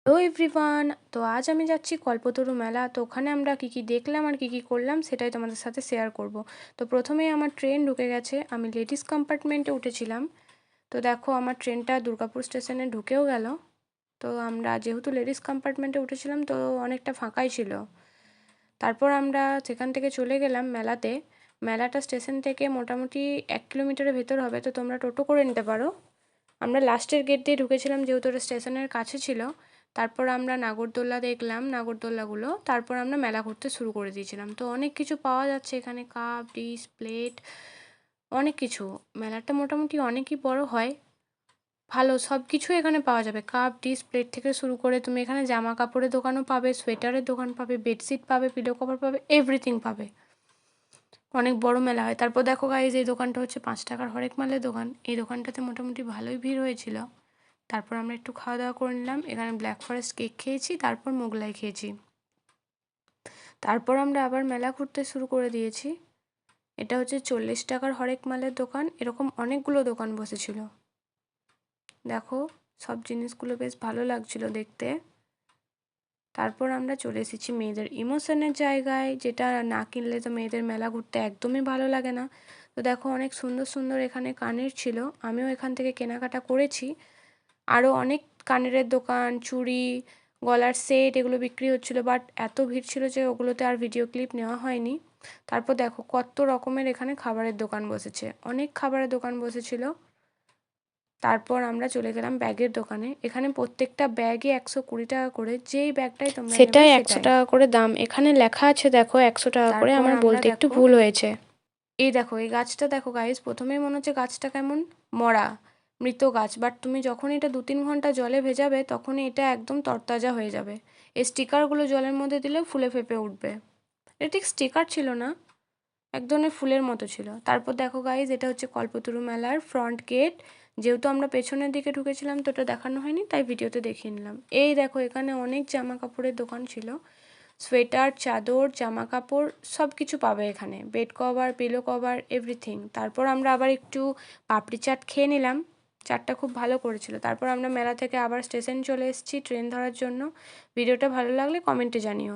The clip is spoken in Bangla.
Hello everyone. তো আজ আমি যাচ্ছি কল্পতরু মেলা। তো ওখানে আমরা কী কী দেখলাম আর কী কী করলাম সেটাই তোমাদের সাথে শেয়ার করব। তো প্রথমেই আমার ট্রেন ঢুকে গেছে, আমি লেডিস কম্পার্টমেন্টে উঠেছিলাম। তো দেখো আমার ট্রেনটা দুর্গাপুর স্টেশনে ঢুকেও গেল। তো আমরা যেহেতু লেডিস কম্পার্টমেন্টে উঠেছিলাম তো অনেকটা ফাঁকাই ছিল। তারপর আমরা সেখান থেকে চলে গেলাম মেলাতে। মেলাটা স্টেশন থেকে মোটামুটি 1 কিলোমিটারের ভেতর হবে, তো তোমরা টোটো করে নিতে পারো। আমরা লাস্টের গেট দিয়ে ঢুকেছিলাম যেহেতু ওটা স্টেশনের কাছে ছিল। তারপর আমরা নাগরদোল্লা দেখলাম, নাগরদোল্লাগুলো। তারপর আমরা মেলা ঘুরতে শুরু করে দিয়েছিলাম। তো অনেক কিছু পাওয়া যাচ্ছে এখানে, কাপ, ডিশ, প্লেট, অনেক কিছু। মেলাটা মোটামুটি অনেকই বড় হয়, ভালো সব কিছুই এখানে পাওয়া যাবে। কাপ, ডিশ, প্লেট থেকে শুরু করে তুমি এখানে জামা কাপড়ের দোকানও পাবে, সোয়েটারের দোকান পাবে, বেডশিট পাবে, পিলো কভার পাবে, এভরিথিং পাবে। অনেক বড় মেলা হয়। তারপর দেখো গাইজ, এই দোকানটা হচ্ছে 5 টাকার হরেক মালের দোকান। এই দোকানটাতে মোটামুটি ভালোই ভিড় হয়েছিল। তারপর আমরা একটু খাওয়া দাওয়া করে নিলাম। এখানে ব্ল্যাক ফরেস্ট কেক খেয়েছি, তারপর মোগলাই খেয়েছি। তারপর আমরা আবার মেলা ঘুরতে শুরু করে দিয়েছি। এটা হচ্ছে 40 টাকার হরেক মালের দোকান। এরকম অনেকগুলো দোকান বসেছিল। দেখো সব জিনিসগুলো বেশ ভালো লাগছিল দেখতে। তারপর আমরা চলে এসেছি মেয়েদের ইমোশনের জায়গায়, যেটা না কিনলে তো মেয়েদের মেলা ঘুরতে একদমই ভালো লাগে না। তো দেখো অনেক সুন্দর সুন্দর এখানে কানের ছিল, আমিও এখান থেকে কেনাকাটা করেছি। আরও অনেক কানেরের দোকান, চুড়ি, গলার সেট এগুলো বিক্রি হচ্ছিল, বাট এত ভিড় ছিল যে ওগুলোতে আর ভিডিও ক্লিপ নেওয়া হয়নি। তারপর দেখো কত রকমের এখানে খাবারের দোকান বসেছে, অনেক খাবারের দোকান বসেছিল। তারপর আমরা চলে গেলাম ব্যাগের দোকানে। এখানে প্রত্যেকটা ব্যাগে 120 টাকা করে, যেই ব্যাগটাই তোমরা নেবে সেটাই 100 সেটাই। টাকা করে দাম। এখানে লেখা আছে দেখো 100 টাকা করে, তারপর আমার আমরা বলতে একটু দেখো, ভুল হয়েছে। এই দেখো এই গাছটা দেখো গাইস, প্রথমেই মনে হচ্ছে গাছটা কেমন মরা, মৃত গাছ, বাট তুমি যখন এটা 2-3 ঘন্টা জলে ভেজাবে তখনই এটা একদম তরতাজা হয়ে যাবে। এই স্টিকারগুলো জলের মধ্যে দিলেও ফুলে ফেঁপে উঠবে। এটা ঠিক স্টিকার ছিল না, এক ধরনের ফুলের মতো ছিল। তারপর দেখো গাইজ, এটা হচ্ছে কল্পতরু মেলার ফ্রন্ট গেট। যেহেতু আমরা পেছনের দিকে ঢুকেছিলাম তো এটা দেখানো হয়নি, তাই ভিডিওতে দেখিয়ে নিলাম। এই দেখো এখানে অনেক জামা কাপড়ের দোকান ছিল, সোয়েটার, চাদর, জামা কাপড় সব কিছু পাবে এখানে, bed cover, pillow cover, everything. তারপর আমরা আবার একটু পাপড়ি চাট খেয়ে নিলাম, চাটটা খুব ভালো করেছিল। তারপর আমরা মেলা থেকে আবার স্টেশন চলে এসেছি ট্রেন ধরার জন্য। ভিডিওটা ভালো লাগলে কমেন্টে জানিও।